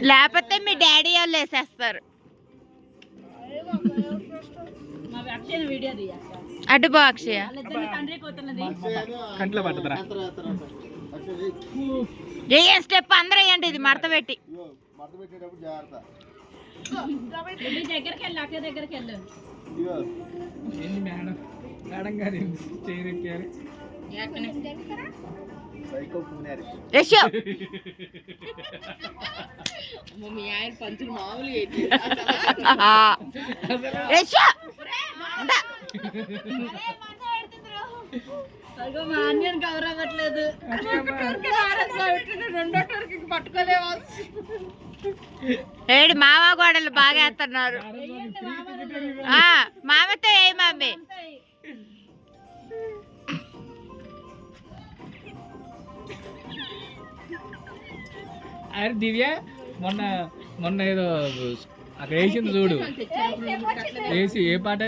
లేకపోతే మీ డాడీ వాళ్ళు వేసేస్తారు. అటు బా అక్షయ కంట్లో పట్టదరా ఏం స్టెప్ అందరూ వేయండి. ఇది మడత పెట్టి దగ్గరికి వెళ్ళి అక్క దగ్గరికి వెళ్ళు. మేడం మేడం గారు చేయరెక్కారు. పంచులు మామూలు మా అన్యన్ కవర్ అవ్వట్లేదు. రెండో టూర్కి పట్టుకోలేవా? ఏడు మామ గోడలు బాగా వేస్తున్నారు. మామతో ఏ మమ్మీ అరే దివ్య మొన్న ఏదో అక్కడ వేసింది చూడు, వేసి ఏ పాట